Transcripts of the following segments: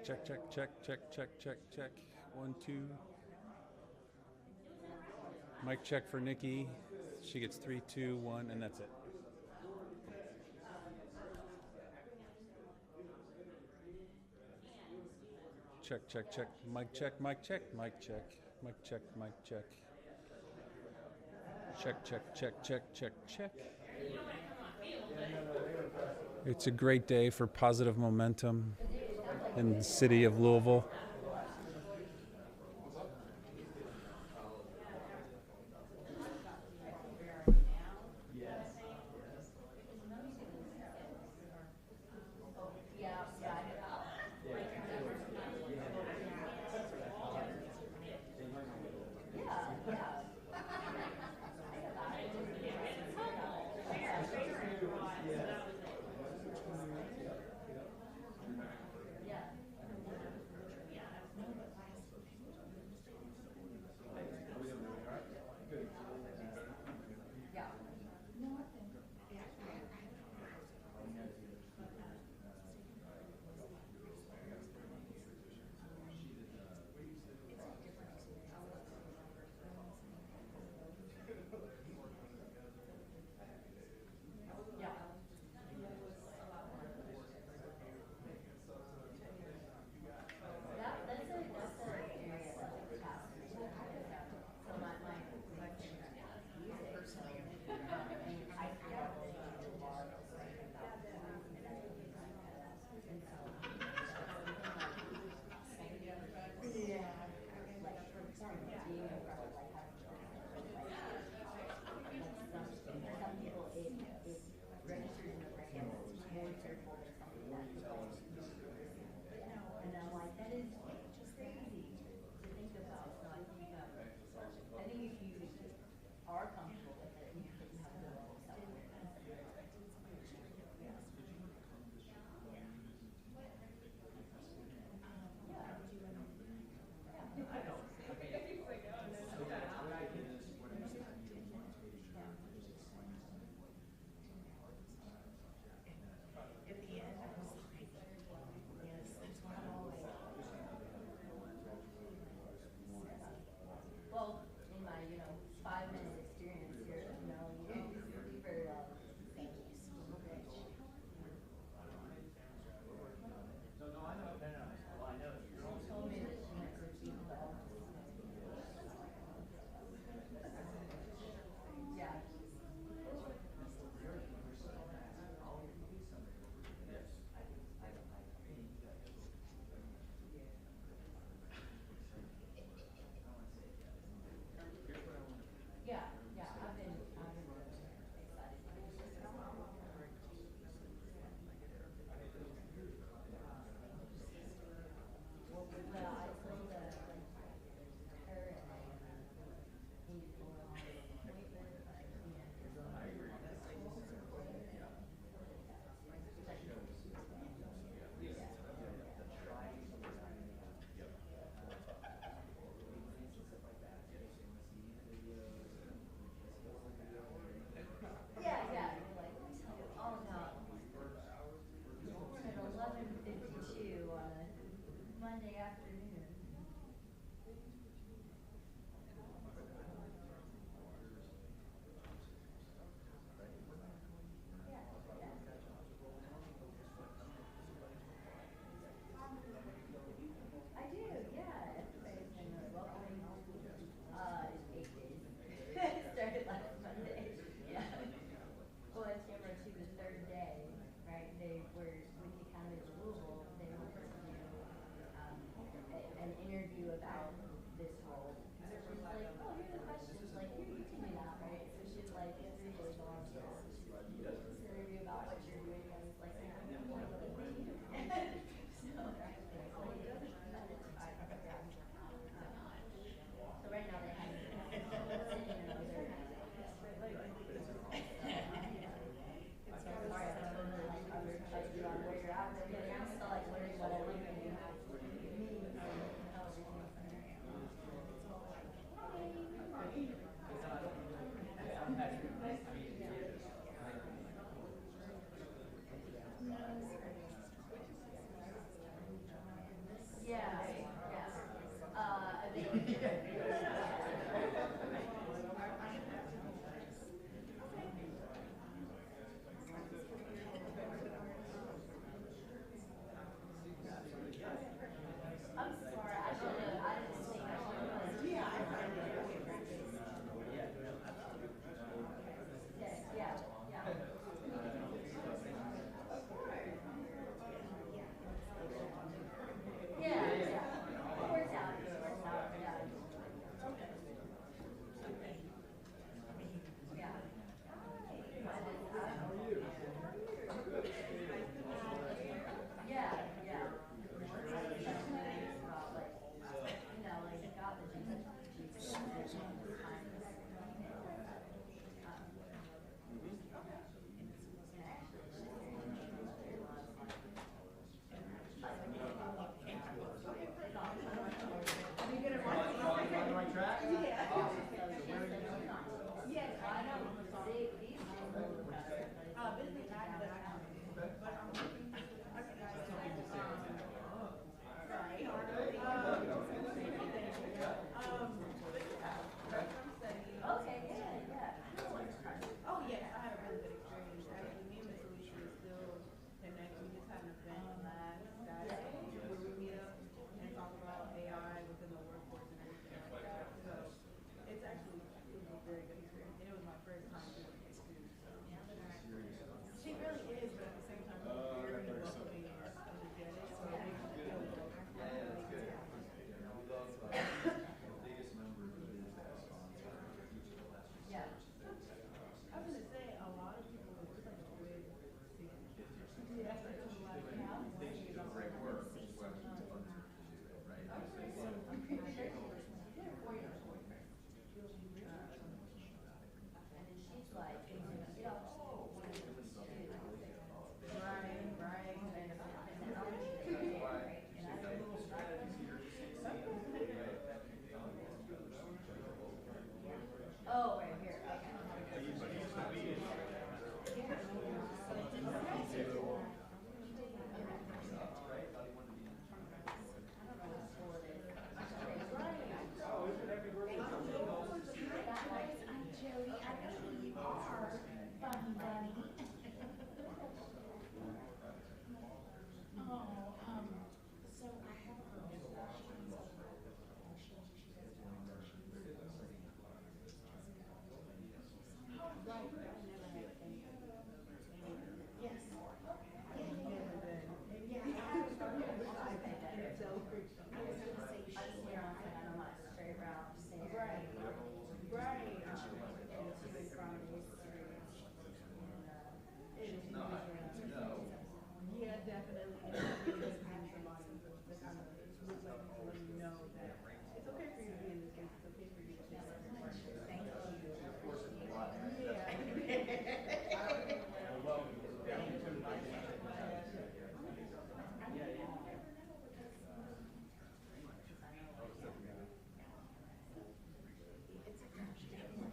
Check, check, check, check, check, check, check, check. 1, 2. Mic check for Nikki. She gets 3, 2, 1, and that's it. Check, check, check. Mic check, mic check, mic check. Mic check, mic check. Check, check, check, check, check, check. It's a great day for positive momentum in the city of Louisville. Well, in my, 5-minute experience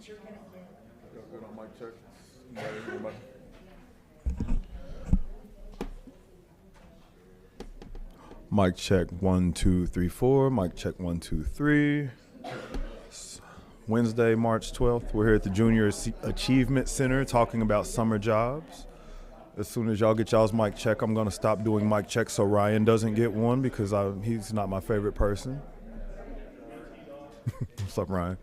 Y'all good on mic check? Anybody? Mic check 1 2 3 4. Mic check 1 2 3. It's Wednesday, March 12th. We're here at the Junior Achievement Center talking about summer jobs. As soon as y'all get y'all's mic check, I'm gonna stop doing mic checks so Ryan doesn't get one because he's not my favorite person. What's up, Ryan?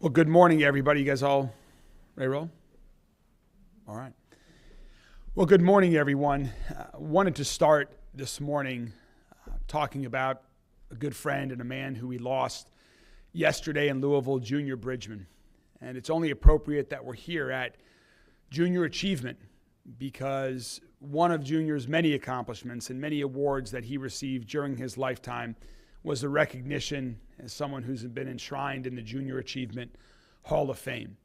Well, good morning, everybody. You guys all ready to roll? All right. Well, good morning, everyone. Wanted to start this morning talking about a good friend and a man who we lost yesterday in Louisville, Junior Bridgman. And it's only appropriate that we're here at Junior Achievement because one of Junior's many accomplishments and many awards that he received during his lifetime was the recognition as someone who's been enshrined in the Junior Achievement Hall of Fame.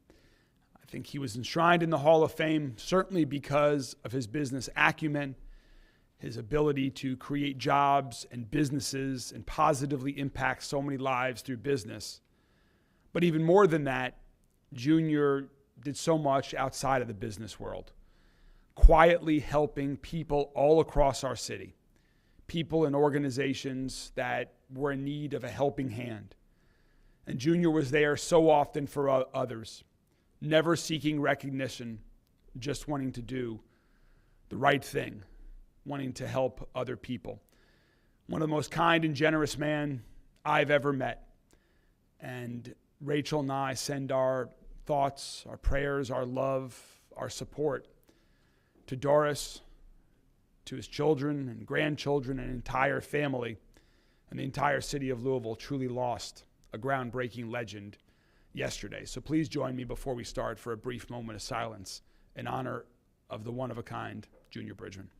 I think he was enshrined in the Hall of Fame certainly because of his business acumen, his ability to create jobs and businesses and positively impact so many lives through business. But even more than that, Junior did so much outside of the business world, quietly helping people all across our city, people and organizations that were in need of a helping hand. And Junior was there so often for others, never seeking recognition, just wanting to do the right thing, wanting to help other people. One of the most kind and generous men I've ever met. And Rachel and I send our thoughts, our prayers, our love, our support to Doris, to his children and grandchildren and entire family, and the entire city of Louisville truly lost a groundbreaking legend yesterday. So please join me before we start for a brief moment of silence in honor of the one-of-a-kind Junior Bridgman.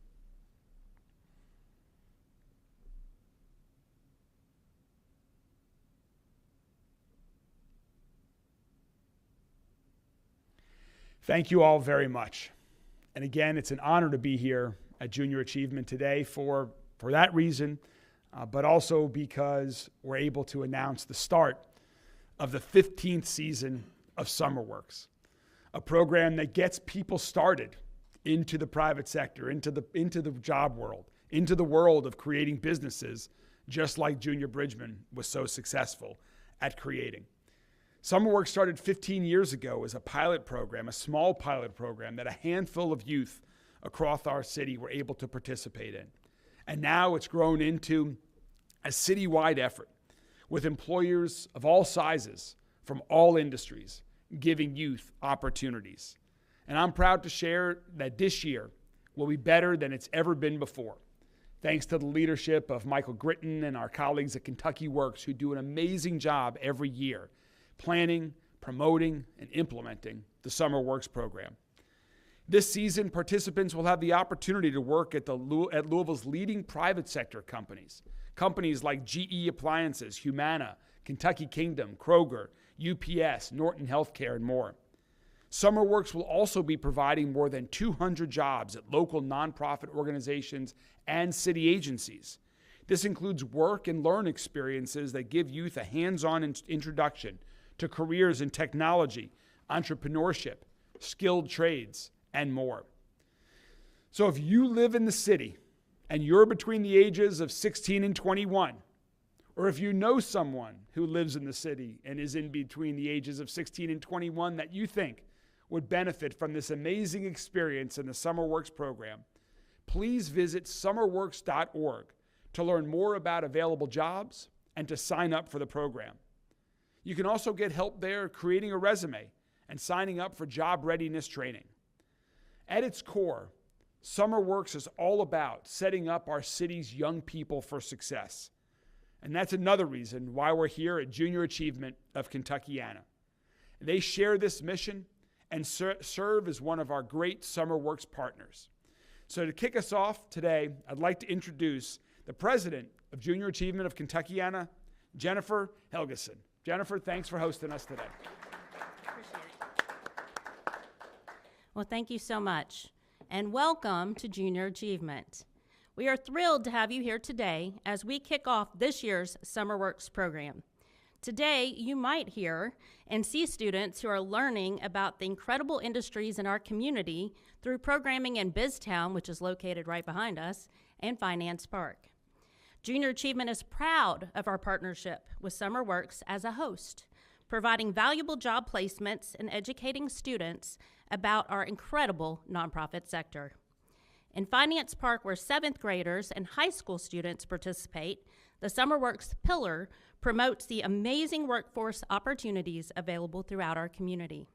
Thank you all very much. And again, it's an honor to be here at Junior Achievement today for that reason, but also because we're able to announce the start of the 15th season of SummerWorks, a program that gets people started into the private sector, into the job world, into the world of creating businesses, just like Junior Bridgman was so successful at creating. SummerWorks started 15 years ago as a pilot program, a small pilot program that a handful of youth across our city were able to participate in. And now it's grown into a citywide effort with employers of all sizes from all industries giving youth opportunities. And I'm proud to share that this year will be better than it's ever been before, thanks to the leadership of Michael Gritton and our colleagues at Kentucky Works, who do an amazing job every year planning, promoting, and implementing the SummerWorks program. This season, participants will have the opportunity to work at Louisville's leading private sector companies like GE Appliances, Humana, Kentucky Kingdom, Kroger, UPS, Norton Healthcare, and more. SummerWorks will also be providing more than 200 jobs at local nonprofit organizations and city agencies. This includes work and learn experiences that give youth a hands-on introduction to careers in technology, entrepreneurship, skilled trades, and more. So if you live in the city and you're between the ages of 16 and 21, or if you know someone who lives in the city and is in between the ages of 16 and 21 that you think would benefit from this amazing experience in the SummerWorks program, please visit summerworks.org to learn more about available jobs and to sign up for the program. You can also get help there creating a resume and signing up for job readiness training. At its core, SummerWorks is all about setting up our city's young people for success. And that's another reason why we're here at Junior Achievement of Kentuckiana. They share this mission and serve as one of our great SummerWorks partners. So to kick us off today, I'd like to introduce the president of Junior Achievement of Kentuckiana, Jennifer Helgeson. Jennifer, thanks for hosting us today. Appreciate it. Well, thank you so much, and welcome to Junior Achievement. We are thrilled to have you here today as we kick off this year's SummerWorks program. Today, you might hear and see students who are learning about the incredible industries in our community through programming in BizTown, which is located right behind us, and Finance Park. Junior Achievement is proud of our partnership with SummerWorks as a host, providing valuable job placements and educating students about our incredible nonprofit sector. In Finance Park, where 7th graders and high school students participate, the SummerWorks Pillar promotes the amazing workforce opportunities available throughout our community.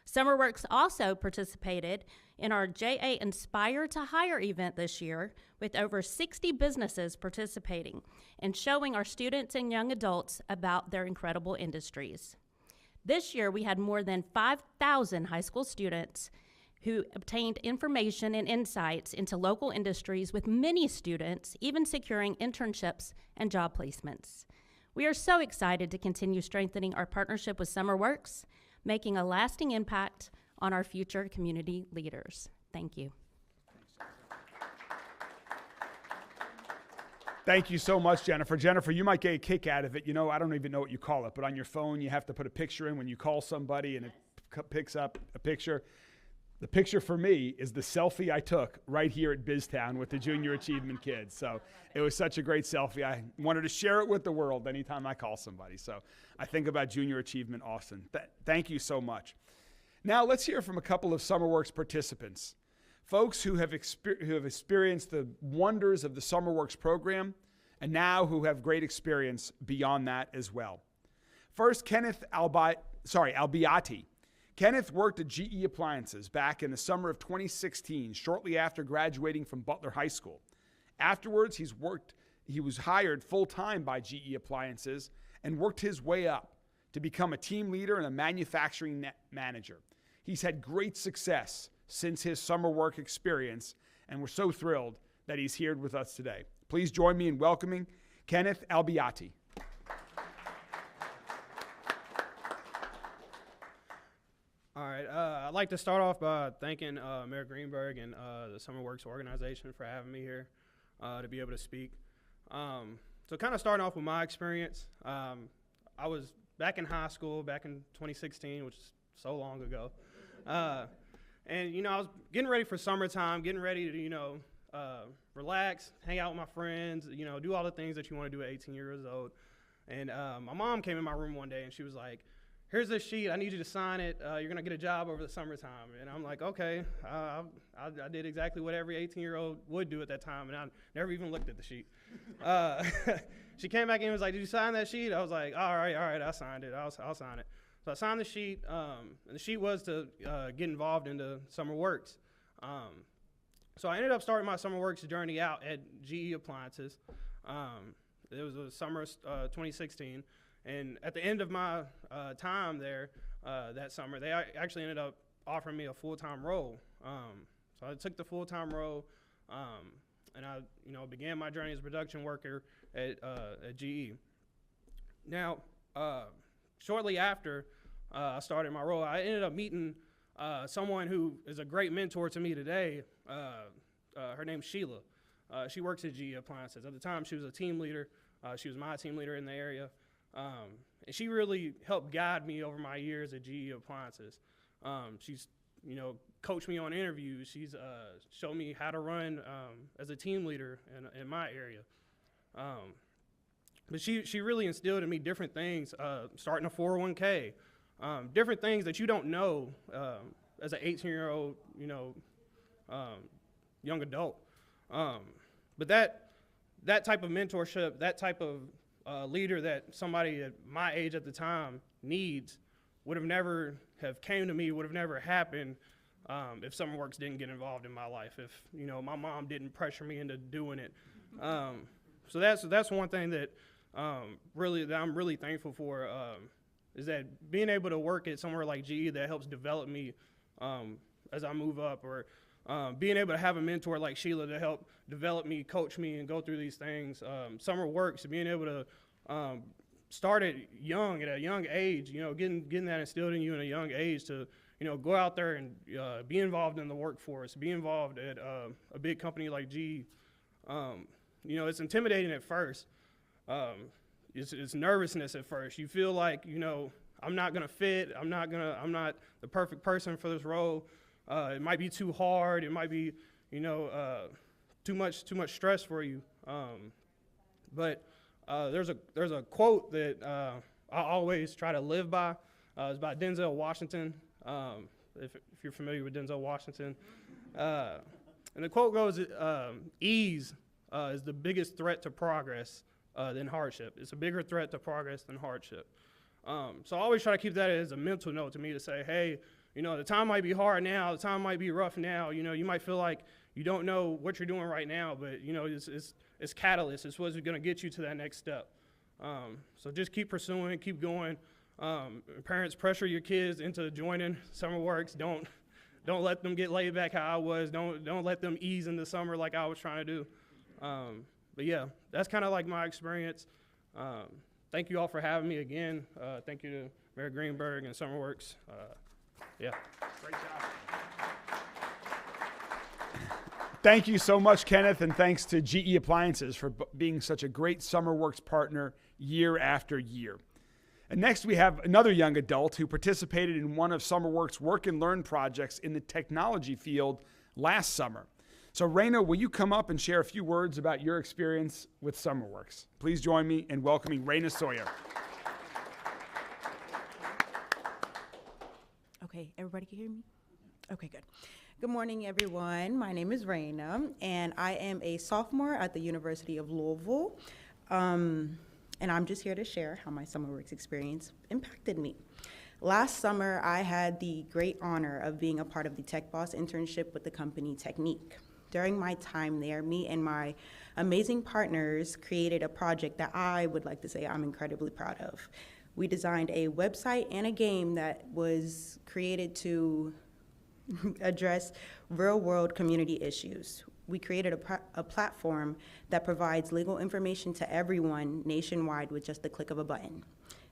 SummerWorks also participated in our JA Inspire to Hire event this year with over 60 businesses participating and showing our students and young adults about their incredible industries. This year, we had more than 5,000 high school students who obtained information and insights into local industries, with many students even securing internships and job placements. We are so excited to continue strengthening our partnership with SummerWorks, making a lasting impact on our future community leaders. Thank you. Thank you so much, Jennifer. Jennifer, you might get a kick out of it. You know, I don't even know what you call it, but on your phone, you have to put a picture in when you call somebody, and it picks up a picture. The picture for me is the selfie I took right here at BizTown with the Junior Achievement kids. So it was such a great selfie. I wanted to share it with the world anytime I call somebody. So I think about Junior Achievement often. Thank you so much. Now let's hear from a couple of SummerWorks participants, folks who have experienced the wonders of the SummerWorks program and now who have great experience beyond that as well. First, Kenneth Albiati. Kenneth worked at GE Appliances back in the summer of 2016, shortly after graduating from Butler High School. Afterwards, he was hired full-time by GE Appliances and worked his way up to become a team leader and a manufacturing manager. He's had great success since his summer work experience, and we're so thrilled that he's here with us today. Please join me in welcoming Kenneth Albiati. All right, I'd like to start off by thanking Mayor Greenberg and the SummerWorks organization for having me here to be able to speak. So kind of starting off with my experience, I was back in high school back in 2016, which is so long ago. And, you know, I was getting ready for summertime, getting ready to, relax, hang out with my friends, do all the things that you want to do at 18 years old. And my mom came in my room one day and she was like, "Here's this sheet. I need you to sign it. You're going to get a job over the summertime." And I'm like, okay. I did exactly what every 18-year-old would do at that time, and I never even looked at the sheet. She came back in and was like, "Did you sign that sheet?" I was like, all right, I signed it. I'll sign it. So I signed the sheet, and the sheet was to get involved into SummerWorks. So I ended up starting my SummerWorks journey out at GE Appliances. It was the summer of 2016. And at the end of my time there that summer, they actually ended up offering me a full-time role. So I took the full-time role, and I, began my journey as a production worker at GE. Now, shortly after I started my role, I ended up meeting someone who is a great mentor to me today. Her name's Sheila. She works at GE Appliances. At the time, she was a team leader. She was my team leader in the area. And she really helped guide me over my years at GE Appliances. She's, coached me on interviews. She's showed me how to run as a team leader in my area. But she really instilled in me different things, starting a 401k, different things that you don't know as an 18-year-old, young adult. But that type of mentorship, that type of leader that somebody at my age at the time needs would have never have came to me, would have never happened if SummerWorks didn't get involved in my life, if my mom didn't pressure me into doing it. So that's one thing that I'm really thankful for, is that being able to work at somewhere like GE that helps develop me as I move up, or being able to have a mentor like Sheila to help develop me, coach me, and go through these things. SummerWorks, being able to start it young, at a young age, getting that instilled in you at a young age to, go out there and be involved in the workforce, be involved at a big company like GE. It's intimidating at first. It's nervousness at first. You feel like, I'm not gonna fit. I'm not the perfect person for this role. It might be too hard. It might be, too much stress for you. But there's a quote that I always try to live by. It's by Denzel Washington. If you're familiar with Denzel Washington, and the quote goes, "Ease is the biggest threat to progress. than hardship. It's a bigger threat to progress than hardship. So I always try to keep that as a mental note to me to say, hey, you know, the time might be hard now, the time might be rough now, you know, you might feel like you don't know what you're doing right now, but, you know, it's catalyst, it's what's going to get you to that next step. So just keep pursuing, keep going. Parents, pressure your kids into joining SummerWorks. Don't let them get laid back how I was. Don't let them ease in the summer like I was trying to do. But yeah, that's kind of like my experience. Thank you all for having me again. Thank you to Mayor Greenberg and SummerWorks. Yeah. Great job. Thank you so much, Kenneth, and thanks to GE Appliances for being such a great SummerWorks partner year after year. And next we have another young adult who participated in one of SummerWorks' work and learn projects in the technology field last summer. So Raina, will you come up and share a few words about your experience with SummerWorks? Please join me in welcoming Raina Sawyer. Okay, everybody can hear me? Okay, good. Good morning, everyone. My name is Raina, and I am a sophomore at the University of Louisville. And I'm just here to share how my SummerWorks experience impacted me. Last summer, I had the great honor of being a part of the Tech Boss internship with the company Technique. During my time there, me and my amazing partners created a project that I would like to say I'm incredibly proud of. We designed a website and a game that was created to address real-world community issues. We created a platform that provides legal information to everyone nationwide with just the click of a button.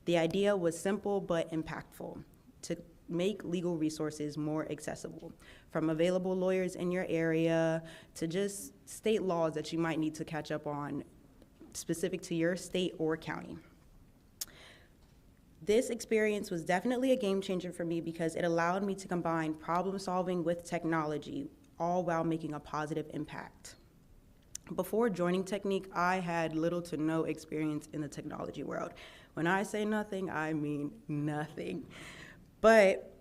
The idea was simple but impactful: to make legal resources more accessible, from available lawyers in your area to just state laws that you might need to catch up on specific to your state or county. This experience was definitely a game changer for me because it allowed me to combine problem solving with technology, all while making a positive impact. Before joining Technique, I had little to no experience in the technology world. When I say nothing, I mean nothing. But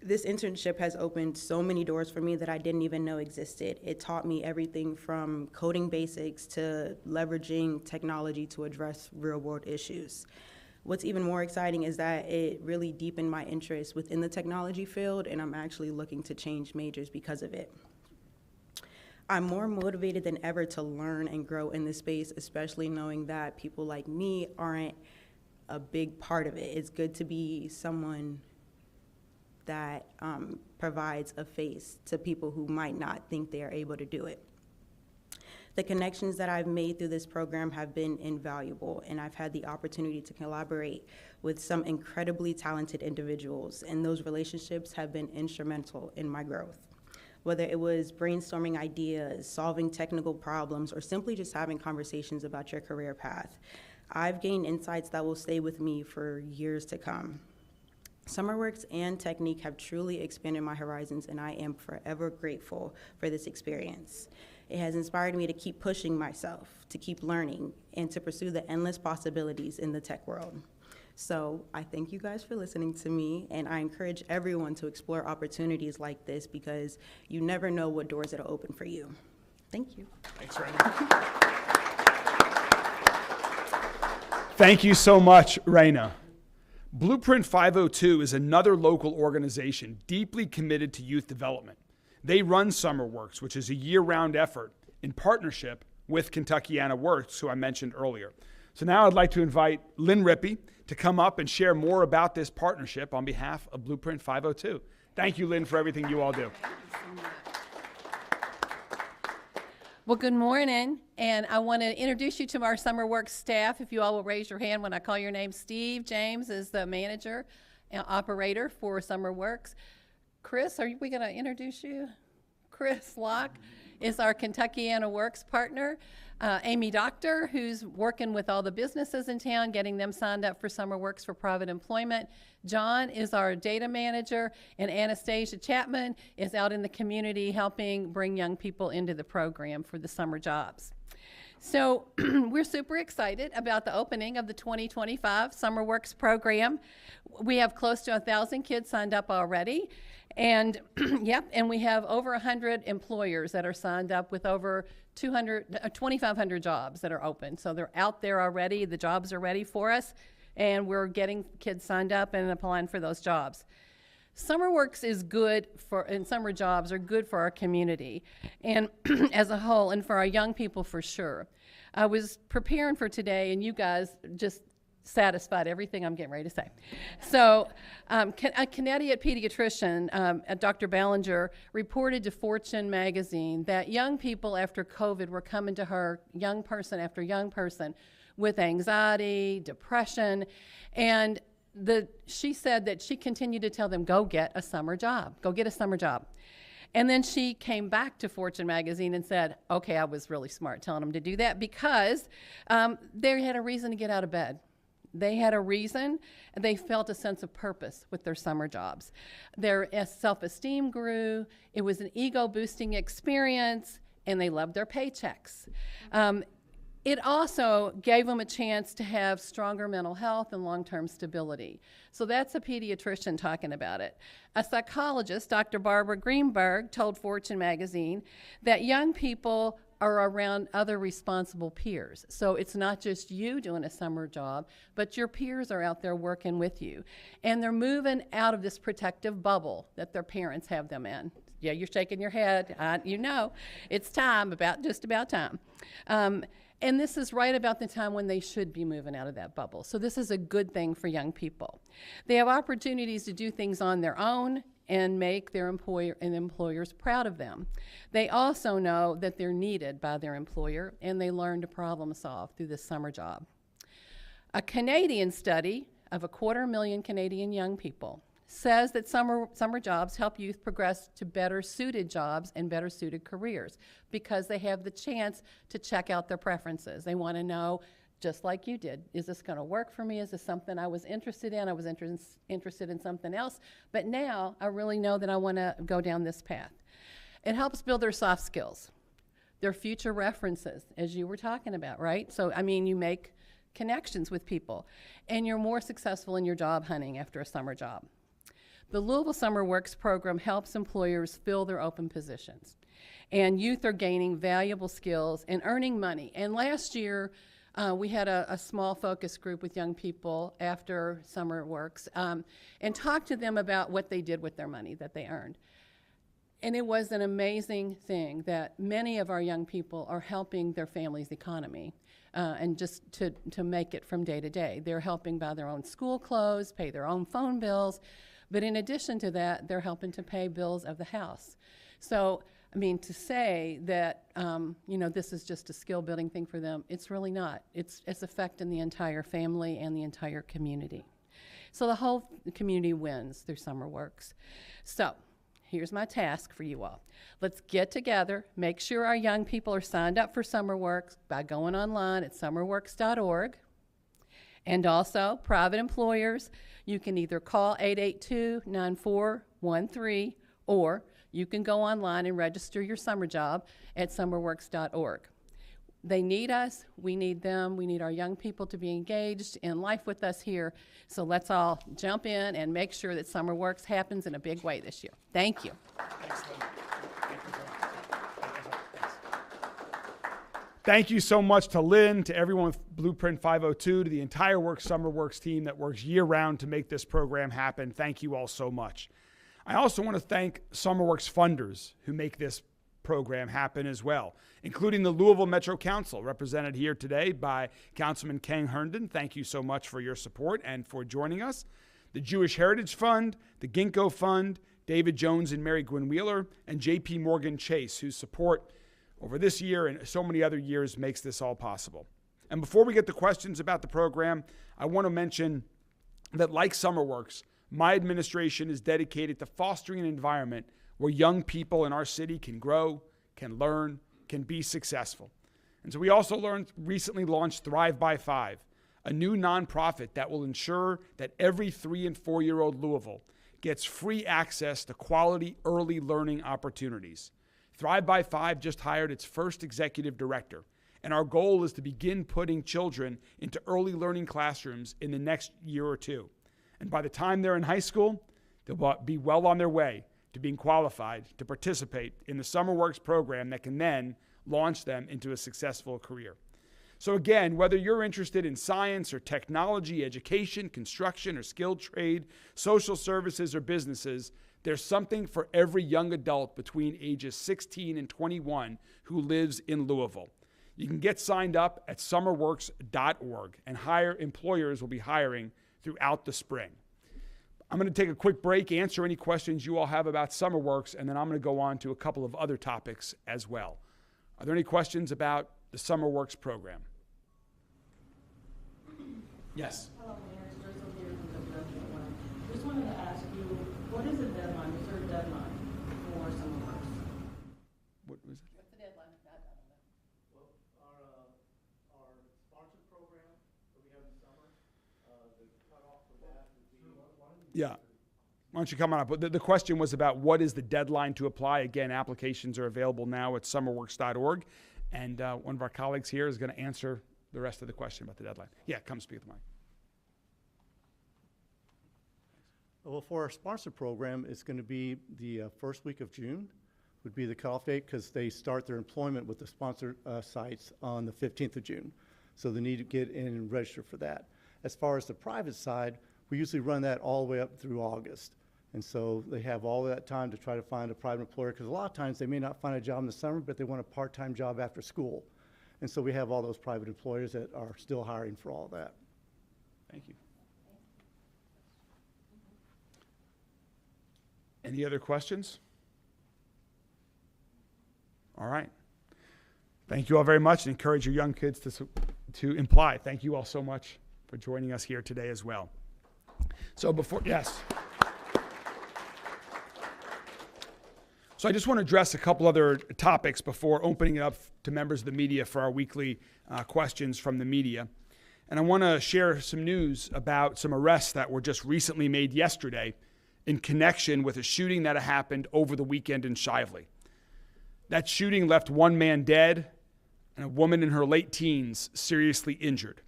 this internship has opened so many doors for me that I didn't even know existed. It taught me everything from coding basics to leveraging technology to address real-world issues. What's even more exciting is that it really deepened my interest within the technology field, and I'm actually looking to change majors because of it. I'm more motivated than ever to learn and grow in this space, especially knowing that people like me aren't a big part of it. It's good to be someone that provides a face to people who might not think they are able to do it. The connections that I've made through this program have been invaluable, and I've had the opportunity to collaborate with some incredibly talented individuals, and those relationships have been instrumental in my growth. Whether it was brainstorming ideas, solving technical problems, or simply just having conversations about your career path, I've gained insights that will stay with me for years to come. SummerWorks and Technique have truly expanded my horizons, and I am forever grateful for this experience. It has inspired me to keep pushing myself, to keep learning, and to pursue the endless possibilities in the tech world. So I thank you guys for listening to me, and I encourage everyone to explore opportunities like this because you never know what doors it'll open for you. Thank you. Thanks, Raina. Thank you so much, Raina. Blueprint 502 is another local organization deeply committed to youth development. They run SummerWorks, which is a year-round effort in partnership with Kentuckiana Works, who I mentioned earlier. So now I'd like to invite Lynn Rippey to come up and share more about this partnership on behalf of Blueprint 502. Thank you, Lynn, for everything you all do. Well, good morning, and I want to introduce you to our SummerWorks staff. If you all will raise your hand when I call your name. Steve James is the manager and operator for SummerWorks. Chris, are we going to introduce you? Chris Locke is our Kentuckiana Works partner. Amy Doctor, who's working with all the businesses in town, getting them signed up for SummerWorks for private employment. John is our data manager, and Anastasia Chapman is out in the community helping bring young people into the program for the summer jobs. So we're super excited about the opening of the 2025 SummerWorks program. We have close to 1,000 kids signed up already, And yep, and we have over 100 employers that are signed up with over 2,500 jobs that are open. So they're out there already. The jobs are ready for us, and we're getting kids signed up and applying for those jobs. SummerWorks is good for, and summer jobs are good for our community and as a whole, and for our young people for sure. I was preparing for today, and you guys just satisfied everything I'm getting ready to say. So a Connecticut pediatrician, Dr. Ballinger, reported to Fortune magazine that young people after COVID were coming to her, young person after young person, with anxiety, depression, and she said that she continued to tell them, go get a summer job, go get a summer job. And then she came back to Fortune magazine and said, okay, I was really smart telling them to do that because they had a reason to get out of bed. They had a reason, and they felt a sense of purpose with their summer jobs. Their self-esteem grew, it was an ego-boosting experience, and they loved their paychecks. It also gave them a chance to have stronger mental health and long-term stability. So that's a pediatrician talking about it. A psychologist, Dr. Barbara Greenberg, told Fortune magazine that young people are around other responsible peers. So it's not just you doing a summer job, but your peers are out there working with you. And they're moving out of this protective bubble that their parents have them in. Yeah, you're shaking your head. You know, it's time, just about time. And this is right about the time when they should be moving out of that bubble. So this is a good thing for young people. They have opportunities to do things on their own and make their employer and employers proud of them. They also know that they're needed by their employer, and they learn to problem solve through this summer job. A Canadian study of 250,000 Canadian young people says that summer jobs help youth progress to better suited jobs and better suited careers because they have the chance to check out their preferences. They want to know, just like you did, is this going to work for me? Is this something I was interested in? I was interested in something else, but now I really know that I want to go down this path. It helps build their soft skills, their future references, as you were talking about, right? So, I mean, you make connections with people, and you're more successful in your job hunting after a summer job. The Louisville SummerWorks program helps employers fill their open positions, and youth are gaining valuable skills and earning money. And last year, we had a small focus group with young people after SummerWorks and talked to them about what they did with their money that they earned. And it was an amazing thing that many of our young people are helping their family's economy and just to make it from day to day. They're helping buy their own school clothes, pay their own phone bills, but in addition to that, they're helping to pay bills of the house. So, I mean, to say that, this is just a skill-building thing for them, it's really not. It's affecting the entire family and the entire community. So the whole community wins through SummerWorks. So here's my task for you all. Let's get together, make sure our young people are signed up for SummerWorks by going online at summerworks.org. And also, private employers, you can either call 882-9413 or you can go online and register your summer job at summerworks.org. They need us, we need them, we need our young people to be engaged in life with us here. So let's all jump in and make sure that SummerWorks happens in a big way this year. Thank you. Thank you so much to Lynn, to everyone with Blueprint 502, to the entire SummerWorks team that works year-round to make this program happen. Thank you all so much. I also want to thank SummerWorks funders who make this program happen as well, including the Louisville Metro Council, represented here today by Councilman Ken Herndon. Thank you so much for your support and for joining us. The Jewish Heritage Fund, the Ginkgo Fund, David Jones and Mary Gwynn Wheeler, and J.P. Morgan Chase, whose support over this year and so many other years makes this all possible. And before we get to questions about the program, I want to mention that like SummerWorks, my administration is dedicated to fostering an environment where young people in our city can grow, can learn, can be successful. And so we also recently launched Thrive by 5, a new nonprofit that will ensure that every 3- and 4-year-old Louisville gets free access to quality early learning opportunities. Thrive by 5 just hired its first executive director, and our goal is to begin putting children into early learning classrooms in the next year or two. And by the time they're in high school, they'll be well on their way to being qualified to participate in the SummerWorks program that can then launch them into a successful career. So again, whether you're interested in science or technology, education, construction or skilled trade, social services or businesses, there's something for every young adult between ages 16 and 21 who lives in Louisville. You can get signed up at SummerWorks.org, and employers will be hiring throughout the spring. I'm going to take a quick break, answer any questions you all have about SummerWorks, and then I'm going to go on to a couple of other topics as well. Are there any questions about the SummerWorks program? Yes. Hello, Mayor. It's Crystal here from the production one. Just wanted to ask you, what is the deadline? Is there a deadline for SummerWorks? What was it? What's the deadline? Well, our sponsor program that we have in summer, the cutoff for that would be. Yeah. Why don't you come on up? The question was about what is the deadline to apply. Again, applications are available now at SummerWorks.org. And one of our colleagues here is going to answer the rest of the question about the deadline. Yeah, come speak with Mike. Well, for our sponsor program, it's going to be the first week of June would be the cutoff date because they start their employment with the sponsor sites on the 15th of June. So they need to get in and register for that. As far as the private side, we usually run that all the way up through August. And so they have all that time to try to find a private employer because a lot of times they may not find a job in the summer, but they want a part-time job after school. And so we have all those private employers that are still hiring for all that. Thank you. Any other questions? All right. Thank you all very much, and encourage your young kids to imply. Thank you all so much for joining us here today as well. So yes. So I just want to address a couple other topics before opening it up to members of the media for our weekly questions from the media. And I want to share some news about some arrests that were just recently made yesterday in connection with a shooting that happened over the weekend in Shively. That shooting left one man dead and a woman in her late teens seriously injured.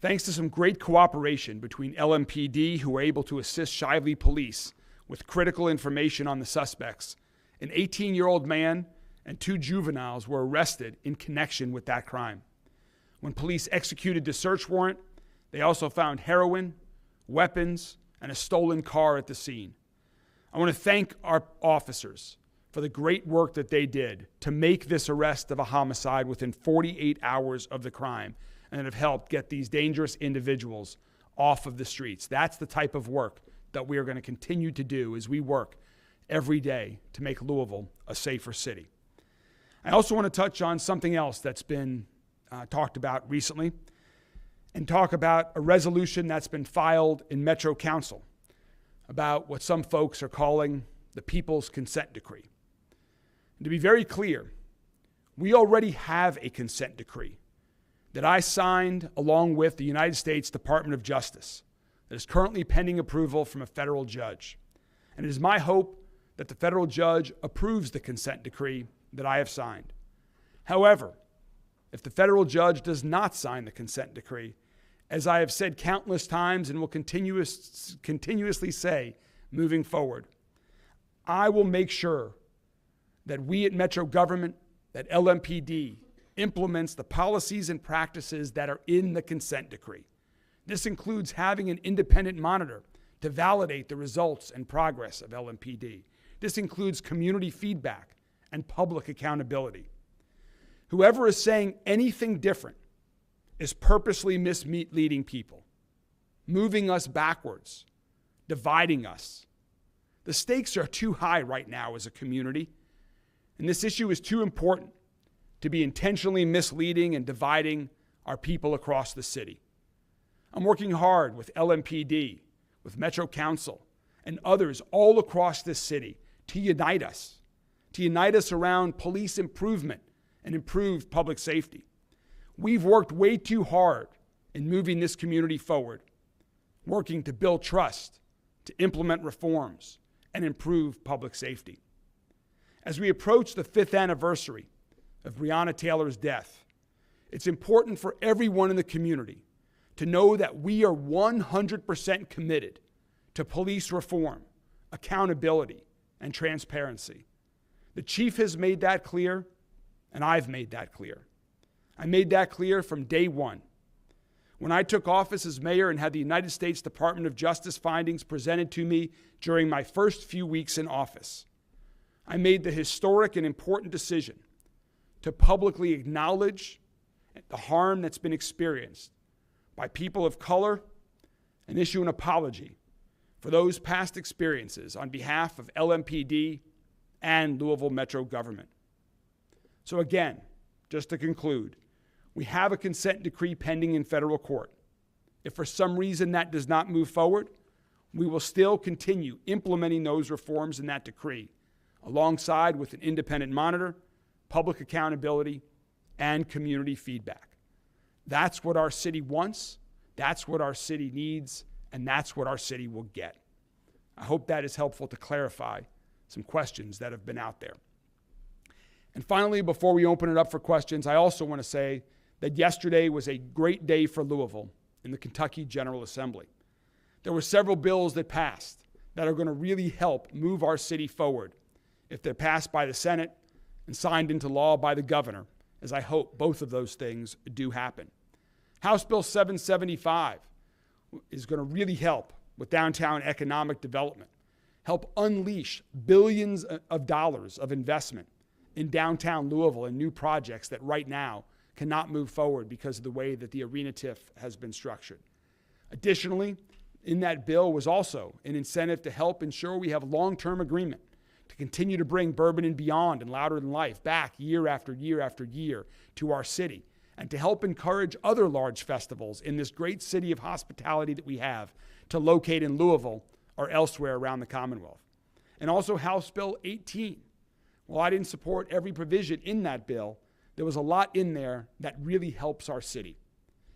Thanks to some great cooperation between LMPD, who were able to assist Shively police with critical information on the suspects, an 18-year-old man and 2 juveniles were arrested in connection with that crime. When police executed the search warrant, they also found heroin, weapons, and a stolen car at the scene. I want to thank our officers for the great work that they did to make this arrest of a homicide within 48 hours of the crime, and that have helped get these dangerous individuals off of the streets. That's the type of work that we are going to continue to do as we work every day to make Louisville a safer city. I also want to touch on something else that's been talked about recently, and talk about a resolution that's been filed in Metro Council about what some folks are calling the People's Consent Decree. And to be very clear, we already have a consent decree that I signed along with the United States Department of Justice that is currently pending approval from a federal judge. And it is my hope that the federal judge approves the consent decree that I have signed. However, if the federal judge does not sign the consent decree, as I have said countless times and will continuously say moving forward, I will make sure that we at Metro government, that LMPD, implements the policies and practices that are in the consent decree. This includes having an independent monitor to validate the results and progress of LMPD. This includes community feedback and public accountability. Whoever is saying anything different is purposely misleading people, moving us backwards, dividing us. The stakes are too high right now as a community, and this issue is too important to be intentionally misleading and dividing our people across the city. I'm working hard with LMPD, with Metro Council, and others all across this city to unite us around police improvement and improved public safety. We've worked way too hard in moving this community forward, working to build trust, to implement reforms, and improve public safety. As we approach the 5th anniversary of Breonna Taylor's death, it's important for everyone in the community to know that we are 100% committed to police reform, accountability, and transparency. The chief has made that clear, and I've made that clear. I made that clear from day one. When I took office as mayor and had the United States Department of Justice findings presented to me during my first few weeks in office, I made the historic and important decision to publicly acknowledge the harm that's been experienced by people of color and issue an apology for those past experiences on behalf of LMPD and Louisville Metro government. So again, just to conclude, we have a consent decree pending in federal court. If for some reason that does not move forward, we will still continue implementing those reforms in that decree, alongside with an independent monitor, public accountability, and community feedback. That's what our city wants, that's what our city needs, and that's what our city will get. I hope that is helpful to clarify some questions that have been out there. And finally, before we open it up for questions, I also want to say that yesterday was a great day for Louisville in the Kentucky General Assembly. There were several bills that passed that are going to really help move our city forward if they're passed by the Senate and signed into law by the governor, as I hope both of those things do happen. House Bill 775 is going to really help with downtown economic development, help unleash billions of dollars of investment in downtown Louisville and new projects that right now cannot move forward because of the way that the arena TIF has been structured. Additionally, in that bill was also an incentive to help ensure we have long-term agreement to continue to bring Bourbon and Beyond and Louder Than Life back year after year after year to our city, and to help encourage other large festivals in this great city of hospitality that we have to locate in Louisville or elsewhere around the Commonwealth. And also House Bill 18. While I didn't support every provision in that bill, there was a lot in there that really helps our city.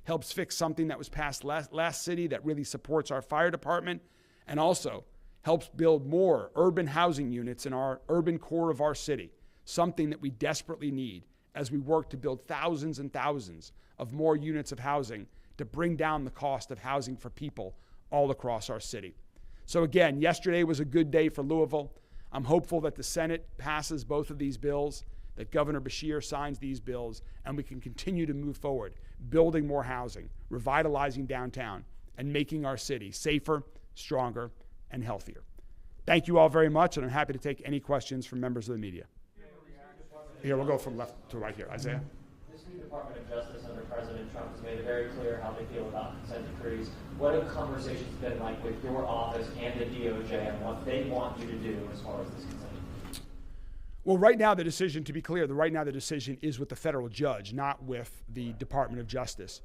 Helps fix something that was passed last city that really supports our fire department, and also helps build more urban housing units in our urban core of our city, something that we desperately need as we work to build thousands and thousands of more units of housing to bring down the cost of housing for people all across our city. So again, yesterday was a good day for Louisville. I'm hopeful that the Senate passes both of these bills, that Governor Beshear signs these bills, and we can continue to move forward, building more housing, revitalizing downtown, and making our city safer, stronger, and healthier. Thank you all very much, and I'm happy to take any questions from members of the media. Here, we'll go from left to right here. Isaiah? This new Department of Justice under President Trump has made it very clear how they feel about consent decrees. What have conversations been like with your office and the DOJ on what they want you to do as far as this consent decree? Well, right now the decision, to be clear, right now the decision is with the federal judge, not with the Department of Justice.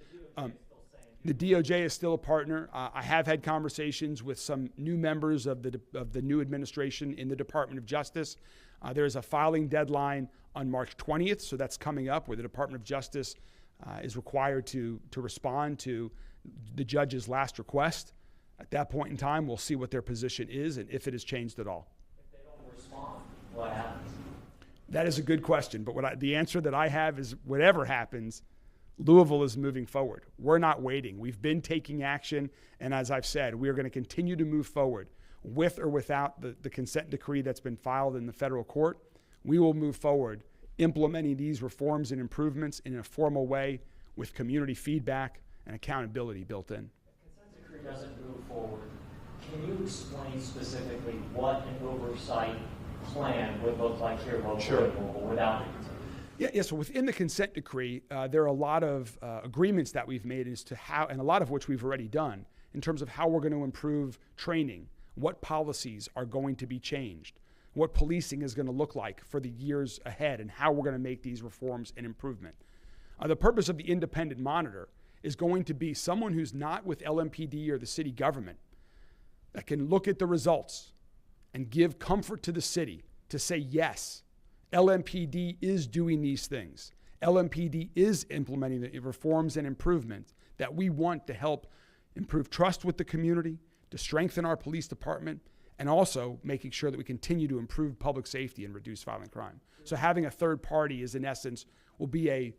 The DOJ is still a partner. I have had conversations with some new members of the new administration in the Department of Justice. There is a filing deadline on March 20th, so that's coming up, where the Department of Justice is required to respond to the judge's last request. At that point in time, we'll see what their position is and if it has changed at all. If they don't respond, what happens? That is a good question, but the answer that I have is whatever happens, Louisville is moving forward. We're not waiting. We've been taking action, and as I've said, we are going to continue to move forward with or without the consent decree that's been filed in the federal court. We will move forward implementing these reforms and improvements in a formal way with community feedback and accountability built in. If the consent decree doesn't move forward, can you explain specifically what an oversight plan would look like here locally without the consent decree? Yeah, so within the consent decree, there are a lot of agreements that we've made as to how, and a lot of which we've already done, in terms of how we're going to improve training, what policies are going to be changed, what policing is going to look like for the years ahead, and how we're going to make these reforms an improvement. The purpose of the independent monitor is going to be someone who's not with LMPD or the city government that can look at the results and give comfort to the city to say, yes, LMPD is doing these things. LMPD is implementing the reforms and improvements that we want to help improve trust with the community, to strengthen our police department, and also making sure that we continue to improve public safety and reduce violent crime. So having a third party is, in essence, will be an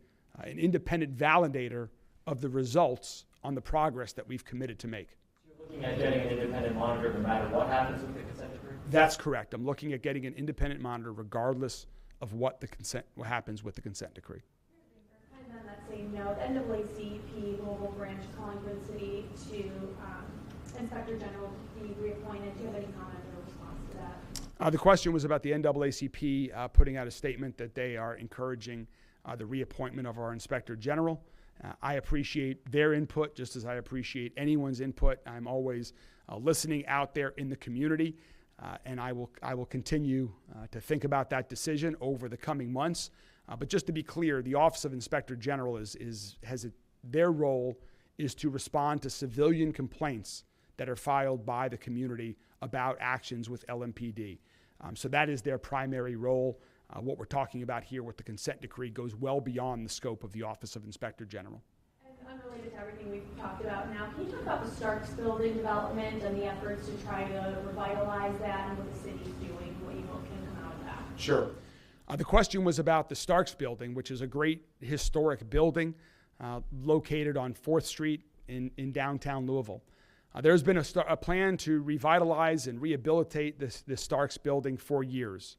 independent validator of the results on the progress that we've committed to make. You're Looking at getting an independent monitor no matter what happens with the consent decree? That's correct. I'm looking at getting an independent monitor regardless of what happens with the consent decree. And on that same note, the NAACP Louisville branch is calling for the city to Inspector General be reappointed. Do you have any comment or response to that? The question was about the NAACP putting out a statement that they are encouraging the reappointment of our Inspector General. I appreciate their input just as I appreciate anyone's input. I'm always listening out there in the community, and I will continue to think about that decision over the coming months. But just to be clear, the Office of Inspector General their role is to respond to civilian complaints that are filed by the community about actions with LMPD. So that is their primary role. What we're talking about here with the consent decree goes well beyond the scope of the Office of Inspector General. And unrelated to everything we've talked about now, can you talk about the Starks building development and the efforts to try to revitalize that and what the city's doing, what you hope can come out of that? Sure. The question was about the Starks building, which is a great historic building located on 4th Street in downtown Louisville. There's been a plan to revitalize and rehabilitate the Starks building for years.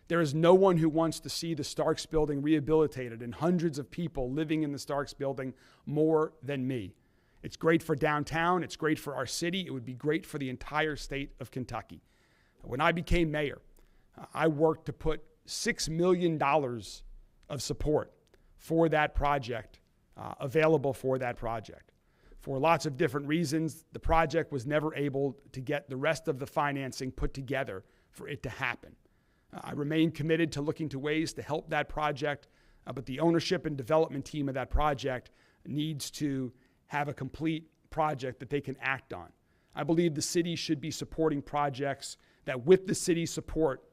There is no one who wants to see the Starks building rehabilitated and hundreds of people living in the Starks building more than me. It's great for downtown. It's great for our city. It would be great for the entire state of Kentucky. When I became mayor, I worked to put $6 million of support for that project available for that project. For lots of different reasons, the project was never able to get the rest of the financing put together for it to happen. I remain committed to looking to ways to help that project, but the ownership and development team of that project needs to have a complete project that they can act on. I believe the city should be supporting projects that with the city's support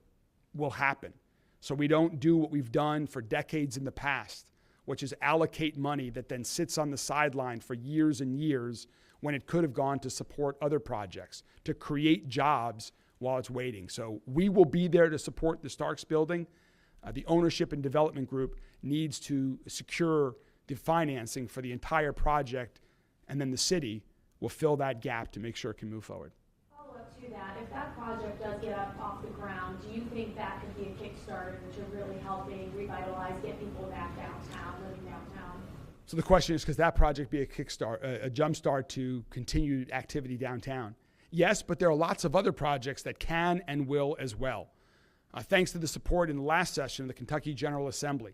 will happen. So we don't do what we've done for decades in the past, which is allocate money that then sits on the sideline for years and years when it could have gone to support other projects, to create jobs while it's waiting. So we will be there to support the Starks building. The ownership and development group needs to secure the financing for the entire project, and then the city will fill that gap to make sure it can move forward. Follow up to that, if that project does get up off the ground, do you think that could be a Kickstarter to really helping revitalize, get people back downtown, living downtown? So the question is, could that project be a kickstart, a jumpstart to continued activity downtown? Yes, but there are lots of other projects that can and will as well. Thanks to the support in the last session of the Kentucky General Assembly,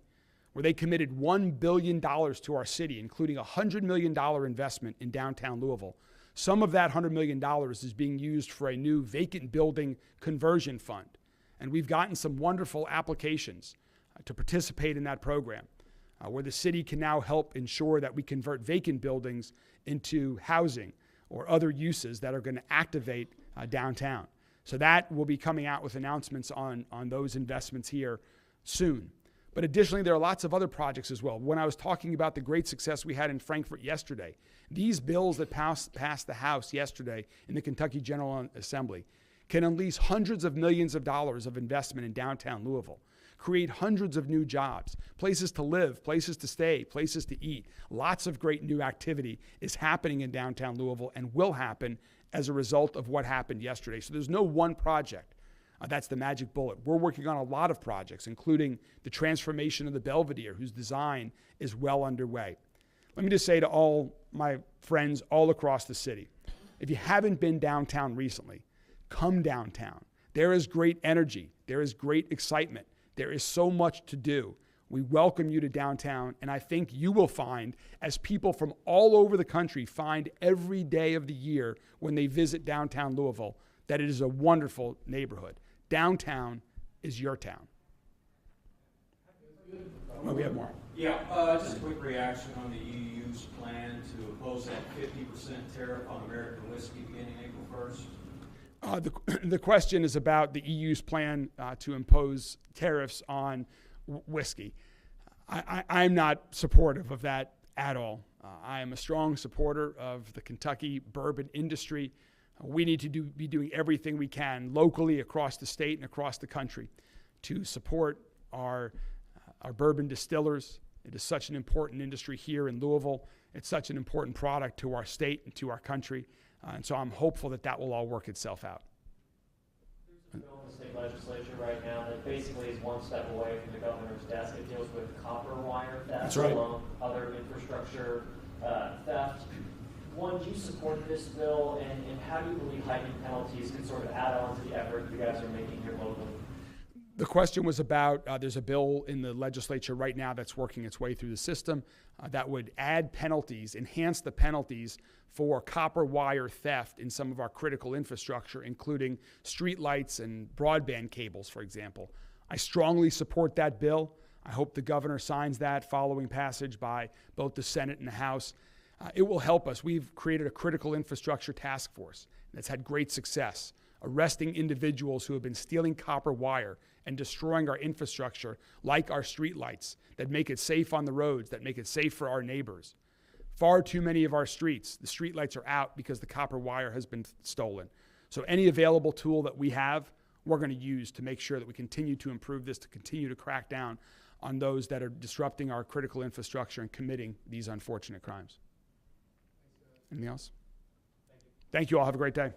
where they committed $1 billion to our city, including a $100 million investment in downtown Louisville. Some of that $100 million is being used for a new vacant building conversion fund. And we've gotten some wonderful applications to participate in that program, where the city can now help ensure that we convert vacant buildings into housing or other uses that are going to activate downtown. So that will be coming out with announcements on those investments here soon. But additionally, there are lots of other projects as well. When I was talking about the great success we had in Frankfort yesterday, these bills that passed the House yesterday in the Kentucky General Assembly can unleash hundreds of millions of dollars of investment in downtown Louisville, create hundreds of new jobs, places to live, places to stay, places to eat. Lots of great new activity is happening in downtown Louisville and will happen as a result of what happened yesterday. So there's no one project that's the magic bullet. We're working on a lot of projects, including the transformation of the Belvedere, whose design is well underway. Let me just say to all my friends all across the city, if you haven't been downtown recently, come downtown. There is great energy. There is great excitement. There is so much to do. We welcome you to downtown, and I think you will find, as people from all over the country find every day of the year when they visit downtown Louisville, that it is a wonderful neighborhood. Downtown is your town. Oh, we have more. Yeah, just a quick reaction on the EU's plan to oppose that 50% tariff on American whiskey beginning April 1st. The question is about the EU's plan to impose tariffs on whiskey. I'm not supportive of that at all. I am a strong supporter of the Kentucky bourbon industry. We need to be doing everything we can locally across the state and across the country to support our bourbon distillers. It is such an important industry here in Louisville. It's such an important product to our state and to our country. And so I'm hopeful that that will all work itself out. There's a bill in the state legislature right now that basically is one step away from the governor's desk. It deals with copper wire theft, That's right. along other infrastructure theft. One, do you support this bill, and how do you believe heightened penalties can sort of add on to the effort you guys are making here locally? The question was about, there's a bill in the legislature right now that's working its way through the system that would add penalties, enhance the penalties for copper wire theft in some of our critical infrastructure, including streetlights and broadband cables, for example. I strongly support that bill. I hope the governor signs that following passage by both the Senate and the House. It will help us. We've created a critical infrastructure task force that's had great success, arresting individuals who have been stealing copper wire and destroying our infrastructure, like our streetlights, that make it safe on the roads, that make it safe for our neighbors. Far too many of our streets, the streetlights are out because the copper wire has been stolen. So any available tool that we have, we're going to use to make sure that we continue to improve this, to continue to crack down on those that are disrupting our critical infrastructure and committing these unfortunate crimes. Anything else? Thank you all. Have a great day.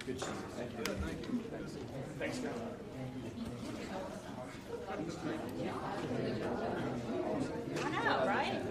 Good to see you. Thank you. Thanks, guys. I know, right?